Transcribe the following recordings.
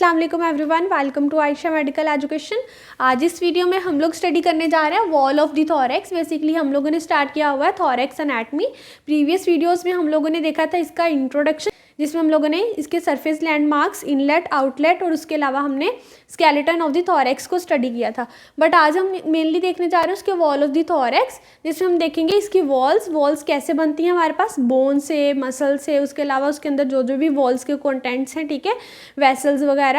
अस्सलाम वालेकुम everyone, welcome to Ayesha medical education. आज इस वीडियो में हम लोग स्टडी करने जा रहे हैं wall of the thorax. Basically हम लोगों ने स्टार्ट किया हुआ है थॉरेक्स एनाटमी। प्रीवियस वीडियोस में हम लोगों ने देखा था इसका इंट्रोडक्शन, जिसमें हम लोगों ने इसके सरफेस लैंडमार्क्स, इनलेट, आउटलेट और उसके अलावा हमने स्केलेटन ऑफ द थॉरेक्स को स्टडी किया था। बट आज हम मेनली देखने जा रहे हैं उसके वॉल ऑफ द थॉरेक्स, जिसमें हम देखेंगे इसकी वॉल्स कैसे बनती हैं हमारे पास, बोन से, मसल से, उसके अलावा उसके अंदर जो भी वॉल्स के कंटेंट्स हैं, ठीक है, वेसल्स वगैरह।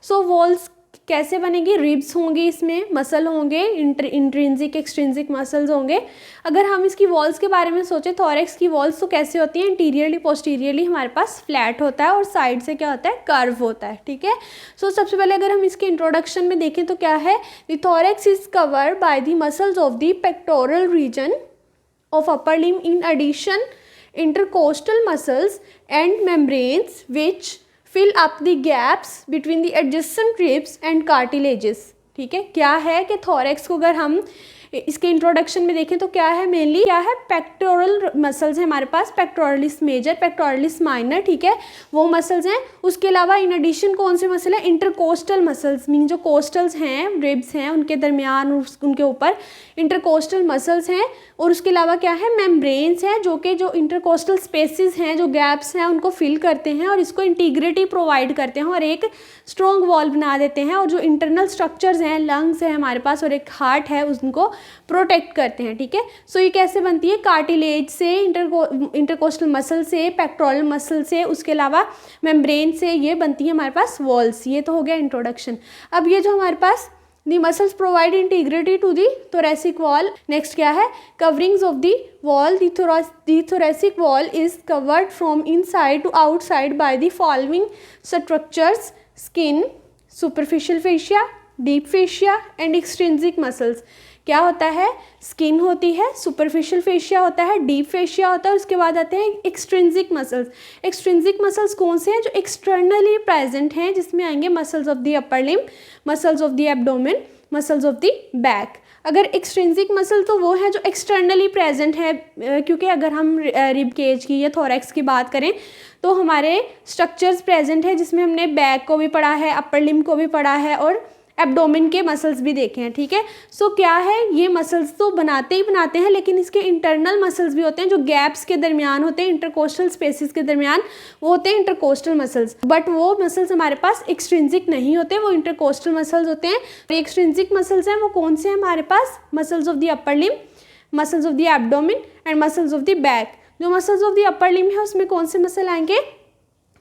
सो वॉल्स कैसे बनेगी, रिब्स होंगी, इसमें मसल होंगे, इंट्रिंसिक एक्सट्रिंसिक मसल्स होंगे। अगर हम इसकी वॉल्स के बारे में सोचें, थॉरेक्स की वॉल्स तो कैसे होती हैं, इंटीरियरली पोस्टीरियरली हमारे पास फ्लैट होता है और साइड से क्या होता है, कर्व होता है, ठीक है। सो सबसे पहले अगर हम इसके इंट्रोडक्शन में देखें तो क्या है, the thorax is covered by the muscles of the pectoral region of upper limb, in addition intercostal muscles and membranes which fill up the gaps between the adjacent ribs and cartilages। ठीक है, क्या है कि thorax को अगर हम इसके introduction में देखें तो क्या है, मेनली क्या है, पेक्टोरल मसल्स हैं हमारे पास, पेक्टोरलिस मेजर, पेक्टोरलिस माइनर, ठीक है, वो मसल्स हैं। उसके अलावा इन एडिशन कौन से मसल है, इंटरकोस्टल मसल्स, मीन जो कोस्टल्स हैं, रिब्स हैं, उनके दरमियान उनके ऊपर इंटरकोस्टल मसल्स हैं। और उसके अलावा क्या है, मेम्ब्रेन्स हैं, जो कि जो इंटरकोस्टल स्पेसिस हैं, जो गैप्स हैं, उनको फिल करते हैं और इसको इंटीग्रिटी प्रोवाइड करते हैं और एक स्ट्रॉन्ग वॉल बना देते हैं। और जो इंटरनल स्ट्रक्चर्स हैं, लंग्स है हमारे पास और एक हार्ट है, उनको प्रोटेक्ट करते हैं, ठीक है। सो ये कैसे बनती है, कार्टिलेज से, इंटरकोस्टल मसल से, पेक्टोरल मसल से, उसके अलावा मेम्ब्रेन से ये बनती है हमारे पास वॉल्स। ये तो हो गया इंट्रोडक्शन। अब ये जो हमारे पास the muscles provide integrity to the thoracic wall। next क्या है, coverings of the wall, the thoracic wall is covered from inside to outside by the following structures: skin, superficial fascia, deep fascia and extrinsic muscles। क्या होता है, skin होती है, superficial fascia होता है, deep fascia होता है, उसके बाद आते हैं एक्सट्रिंसिक मसल्स। एक्सट्रिंसिक मसल्स कौन से हैं, जो एक्सटर्नली प्रेजेंट हैं, जिसमें आएंगे muscles of the upper limb, muscles of the abdomen, muscles of the back. अगर एक्सट्रिंसिक मसल तो वो है जो एक्सटर्नली प्रेजेंट है, क्योंकि अगर हम रिब केज की या थोरैक्स की बात करें तो हमारे स्ट्रक्चर्स प्रेजेंट है, जिसमें हमने बैक को भी पढ़ा है, अपर लिम्ब को भी पढ़ा है और एब्डोमेन के मसल्स भी देखे हैं, ठीक है। सो क्या है, ये मसल्स तो बनाते ही बनाते हैं, लेकिन इसके इंटरनल मसल्स भी होते हैं जो गैप्स के दरमियान होते हैं, इंटरकोस्टल स्पेसिस के दरमियान, वो होते हैं इंटरकोस्टल मसल्स। बट वो मसल्स हमारे पास एक्सट्रिंसिक नहीं होते, वो इंटरकोस्टल मसल्स होते हैं। एक्सट्रिंसिक मसल्स हैं वो कौन से हैं हमारे पास, muscles of the upper limb, muscles of the abdomen and muscles of the back. जो muscles of the upper limb है उसमें कौन से मसल आएंगे,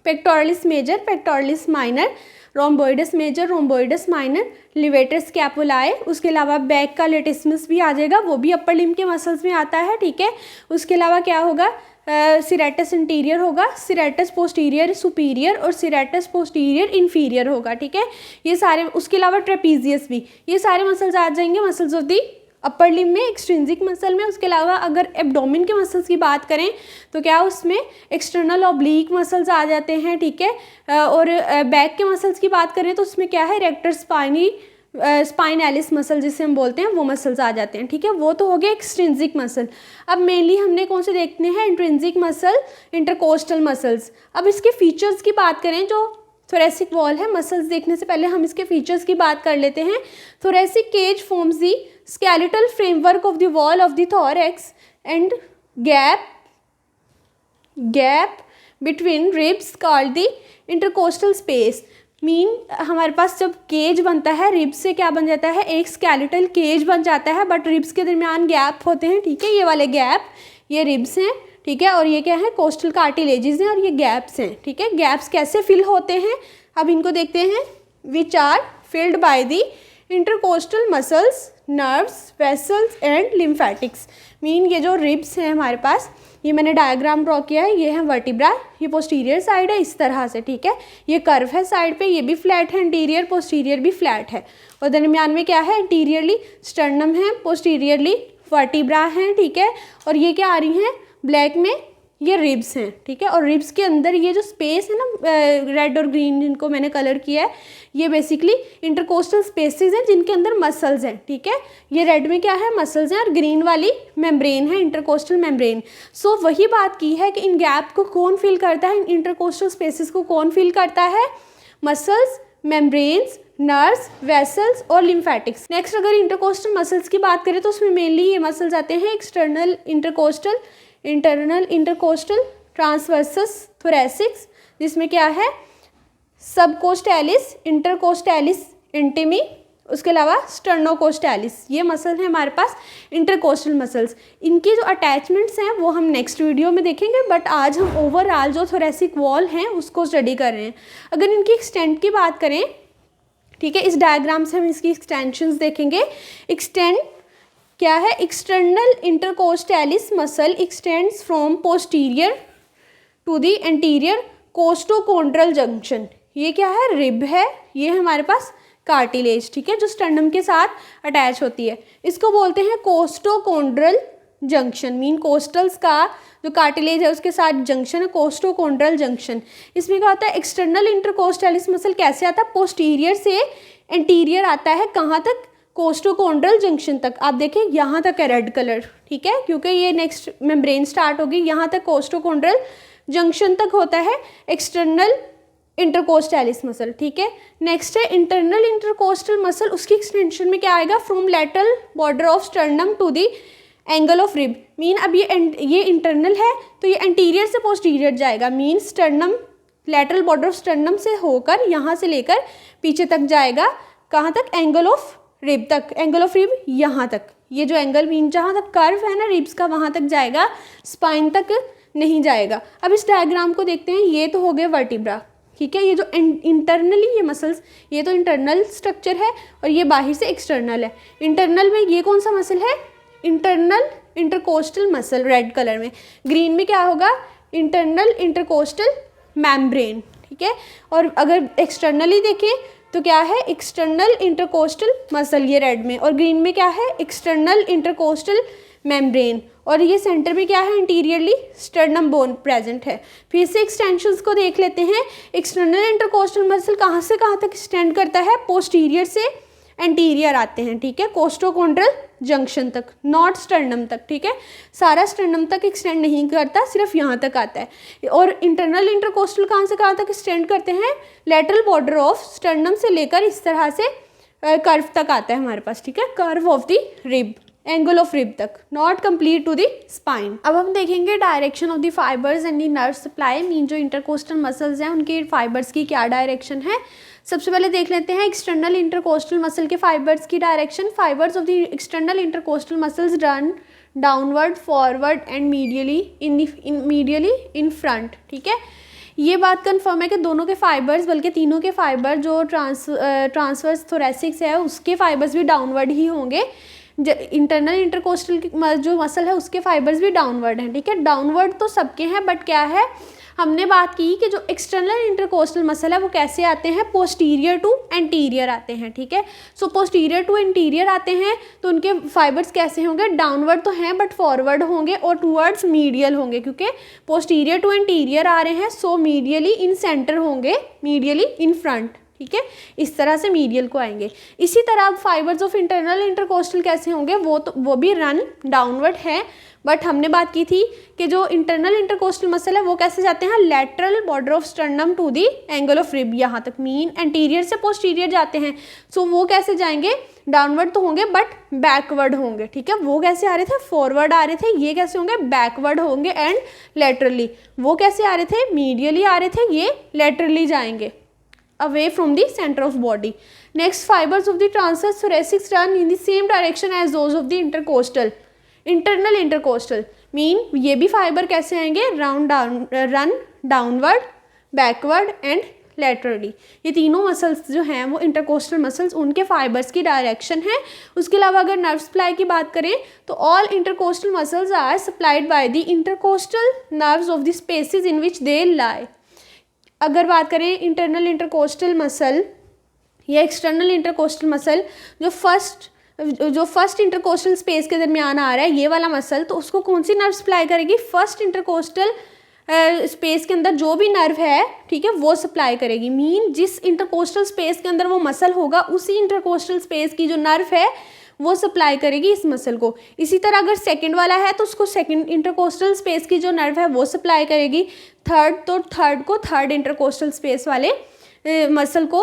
pectoralis major, pectoralis minor, rhomboideus major, rhomboideus minor, levator scapulae. उसके अलावा बैक का लेटिस्मस भी आ जाएगा, वो भी अपर लिम्ब के मसल्स में आता है, ठीक है। उसके अलावा क्या होगा, सिरेटस इंटीरियर होगा, सिरेटस पोस्टीरियर सुपीरियर और सिरेटस पोस्टीरियर इन्फीरियर होगा, ठीक है। ये सारे, उसके अलावा ट्रेपीजियस भी, ये सारे मसल्स आ जाएंगे muscles of the upper limb में, एक्सट्रिंसिक मसल में। उसके अलावा अगर एब्डोमेन के मसल्स की बात करें तो क्या उसमें एक्सटर्नल ऑब्लिक मसल्स आ जाते हैं, ठीक है। और बैक के मसल्स की बात करें तो उसमें क्या है, रेक्टर स्पाइनैलिस मसल जिसे हम बोलते हैं, वो मसल्स आ जाते हैं, ठीक है। वो तो हो गया एक्सट्रिंसिक मसल। अब मेनली हमने कौन से देखने हैं, इंट्रिंसिक मसल, इंटरकोस्टल मसल्स। अब इसके फीचर्स की बात करें, जो थोरेसिक वॉल है, मसल्स देखने से पहले हम इसके फीचर्स की बात कर लेते हैं। Thoracic cage forms the skeletal framework of the wall of the thorax and gap between ribs called the intercostal space। Mean हमारे पास जब केज बनता है, रिब्स से क्या बन जाता है, एक स्केलेटल केज बन जाता है, बट रिब्स के दरमियान गैप होते हैं, ठीक है। ये वाले गैप, ये रिब्स हैं, ठीक है, और ये क्या है, कोस्टल कार्टिलेजेस हैं और ये गैप्स हैं, ठीक है। गैप्स कैसे फिल होते हैं, अब इनको देखते हैं। Which are filled by the intercostal muscles, nerves, vessels and lymphatics. Mean ये जो रिब्स हैं हमारे पास, ये मैंने डायग्राम ड्रॉ किया है, ये है वर्टिब्रा, ये पोस्टीरियर साइड है इस तरह से, ठीक है। ये कर्व है साइड पे, ये भी फ्लैट है, इंटीरियर पोस्टीरियर भी फ्लैट है, और दरमियान में क्या है, इंटीरियरली स्टर्नम है, पोस्टीरियरली वर्टिब्रा है, ठीक है। और ये क्या आ रही हैं ब्लैक में, ये रिब्स हैं, ठीक है। और रिब्स के अंदर ये जो स्पेस है ना, रेड और ग्रीन जिनको मैंने कलर किया है, ये बेसिकली इंटरकोस्टल स्पेसेस हैं जिनके अंदर मसल्स हैं, ठीक है। ये रेड में क्या है, मसल्स हैं, और ग्रीन वाली मेम्ब्रेन है, इंटरकोस्टल मेम्ब्रेन। सो वही बात की है कि इन गैप को कौन फिल करता है, इन इंटरकोस्टल स्पेसेस को कौन फिल करता है, मसल्स, मेम्ब्रेन्स, नर्व्स, वेसल्स और लिम्फेटिक्स। नेक्स्ट अगर इंटरकोस्टल मसल्स की बात करें तो उसमें मेनली ये मसल्स आते हैं external intercostal, internal intercostal, transversus thoracis, जिसमें क्या है सबकोस्टैलिस, इंटरकोस्टैलिस इंटिमी, उसके अलावा स्टर्नोकोस्टैलिस। ये मसल है हमारे पास इंटरकोस्टल मसल्स। इनकी जो अटैचमेंट्स हैं वो हम नेक्स्ट वीडियो में देखेंगे, बट आज हम ओवरऑल जो थोरेसिक वॉल हैं उसको स्टडी कर रहे हैं। अगर इनकी एक्सटेंट की बात करें, ठीक है, इस डायग्राम से हम इसकी एक्सटेंशंस देखेंगे। एक्सटेंड क्या है, external intercostalis muscle extends from posterior to the anterior costochondral junction. ये क्या है, रिब है, ये हमारे पास कार्टिलेज, ठीक है, जो स्टर्नम के साथ अटैच होती है। इसको बोलते हैं कोस्टोकोंड्रल जंक्शन, मीन कोस्टल्स का जो कार्टिलेज है उसके साथ जंक्शन है, कोस्टोकोंड्रल जंक्शन। इसमें क्या होता है, एक्सटर्नल इंटरकोस्टैलिस मसल कैसे आता है, पोस्टीरियर से एंटीरियर आता है, कहाँ तक, कोस्टोकोंड्रल जंक्शन तक। आप देखें यहाँ तक है रेड कलर, ठीक है, क्योंकि ये नेक्स्ट मेम्ब्रेन स्टार्ट होगी, यहाँ तक कोस्टोकोंड्रल जंक्शन तक होता है एक्सटर्नल इंटरकोस्टैलिस मसल, ठीक है। नेक्स्ट है इंटरनल इंटरकोस्टल मसल, उसकी एक्सटेंशन में क्या आएगा, from lateral border of sternum to the angle of rib. Mean अब ये इंटरनल है तो ये एंटीरियर से पोस्टीरियर जाएगा, mean sternum, lateral border of sternum से होकर यहाँ से लेकर पीछे तक जाएगा, कहाँ तक, एंगल ऑफ रिब तक। एंगल ऑफ रिब यहाँ तक, ये जो एंगल मीन जहाँ तक कर्व है ना रिब्स का वहाँ तक जाएगा, स्पाइन तक नहीं जाएगा। अब इस डायग्राम को देखते हैं, ये तो हो गए वर्टिब्रा, ठीक है। ये जो इंटरनली ये मसल्स, ये तो इंटरनल स्ट्रक्चर है और ये बाहर से एक्सटर्नल है। इंटरनल में ये कौन सा मसल है, internal intercostal muscle, red colour में। ग्रीन में क्या होगा, इंटरनल इंटरकोस्टल मेम्ब्रेन, ठीक है। और अगर एक्सटर्नली देखें तो क्या है, एक्सटर्नल इंटरकोस्टल मसल, ये रेड में, और ग्रीन में क्या है, एक्सटर्नल इंटरकोस्टल मेम्ब्रेन, और ये सेंटर में क्या है, इंटीरियरली स्टर्नम बोन प्रेजेंट है। फिर से एक्सटेंशंस को देख लेते हैं। एक्सटर्नल इंटरकोस्टल मसल कहाँ से कहाँ तक एक्सटेंड करता है, पोस्टीरियर से एंटीरियर आते हैं, ठीक है, कोस्टोकोंड्रल जंक्शन तक, नॉट स्टर्नम तक, ठीक है। सारा स्टर्नम तक एक्सटेंड नहीं करता, सिर्फ यहाँ तक आता है। और इंटरनल इंटरकोस्टल कहाँ से कहाँ तक एक्सटेंड करते हैं, लेटरल बॉर्डर ऑफ स्टर्नम से लेकर इस तरह से कर्व तक आता है हमारे पास, ठीक है, curve of the rib, angle of rib तक, not complete to the spine. अब हम देखेंगे direction of the fibres and the nerve supply, mean जो इंटरकोस्टल मसल्स हैं उनके फाइबर्स की क्या डायरेक्शन है। सबसे पहले देख लेते हैं एक्सटर्नल इंटरकोस्टल मसल के फाइबर्स की direction. Fibres of the external intercostal muscles run downward, forward and medially in front, ठीक है। ये बात कंफर्म है कि दोनों के फाइबर्स, बल्कि तीनों के फाइबर, जो ट्रांसवर्स थोरैसिक्स है उसके फाइबर्स भी डाउनवर्ड ही होंगे। इंटरनल इंटरकोस्टल जो मसल है उसके फाइबर्स भी डाउनवर्ड हैं, ठीक है। डाउनवर्ड तो सबके हैं, बट क्या है, हमने बात की कि जो एक्सटर्नल इंटरकोस्टल मसल है वो कैसे आते हैं, पोस्टीरियर टू एंटीरियर आते हैं, ठीक है। सो पोस्टीरियर टू एंटीरियर आते हैं तो उनके फाइबर्स कैसे होंगे, डाउनवर्ड तो हैं बट फॉरवर्ड होंगे और टूवर्ड्स मीडियल होंगे, क्योंकि पोस्टीरियर टू एंटीरियर आ रहे हैं, सो मीडियली इन सेंटर होंगे, मीडियली इन फ्रंट, ठीक है, इस तरह से मीडियल को आएंगे। इसी तरह अब फाइबर्स ऑफ इंटरनल इंटरकोस्टल कैसे होंगे, वो भी रन डाउनवर्ड है, बट हमने बात की थी कि जो इंटरनल इंटरकोस्टल मसल है वो कैसे जाते हैं, lateral border of sternum to the angle of rib, यहाँ तक, मीन एंटीरियर से पोस्टीरियर जाते हैं। सो वो कैसे जाएंगे, डाउनवर्ड तो होंगे बट बैकवर्ड होंगे, ठीक है। वो कैसे आ रहे थे, फॉरवर्ड आ रहे थे, ये कैसे होंगे, बैकवर्ड होंगे एंड लेटरली। वो कैसे आ रहे थे, मीडियली आ रहे थे, ये लेटरली जाएंगे away from the center of body. Next, fibers of the transverse thoracics run in the same direction as those of the intercostal. Internal intercostal mean ये भी फाइबर कैसे आएंगे, run downward, backward and laterally. ये तीनों muscles जो हैं वो intercostal muscles, उनके फाइबर्स की डायरेक्शन है। उसके अलावा अगर नर्व सप्लाई की बात करें तो all intercostal muscles are supplied by the intercostal nerves of the spaces in which they lie. अगर बात करें इंटरनल इंटरकोस्टल मसल या एक्सटर्नल इंटरकोस्टल मसल, जो फर्स्ट इंटरकोस्टल स्पेस के दरमियान आ रहा है, ये वाला मसल, तो उसको कौन सी नर्व सप्लाई करेगी, फर्स्ट इंटरकोस्टल स्पेस के अंदर जो भी नर्व है, ठीक है, वो सप्लाई करेगी। मीन जिस इंटरकोस्टल स्पेस के अंदर वो मसल होगा उसी इंटरकोस्टल स्पेस की जो नर्व है वो सप्लाई करेगी इस मसल को। इसी तरह अगर सेकंड वाला है तो उसको सेकंड इंटरकोस्टल स्पेस की जो नर्व है वो सप्लाई करेगी। थर्ड को थर्ड इंटरकोस्टल स्पेस वाले मसल को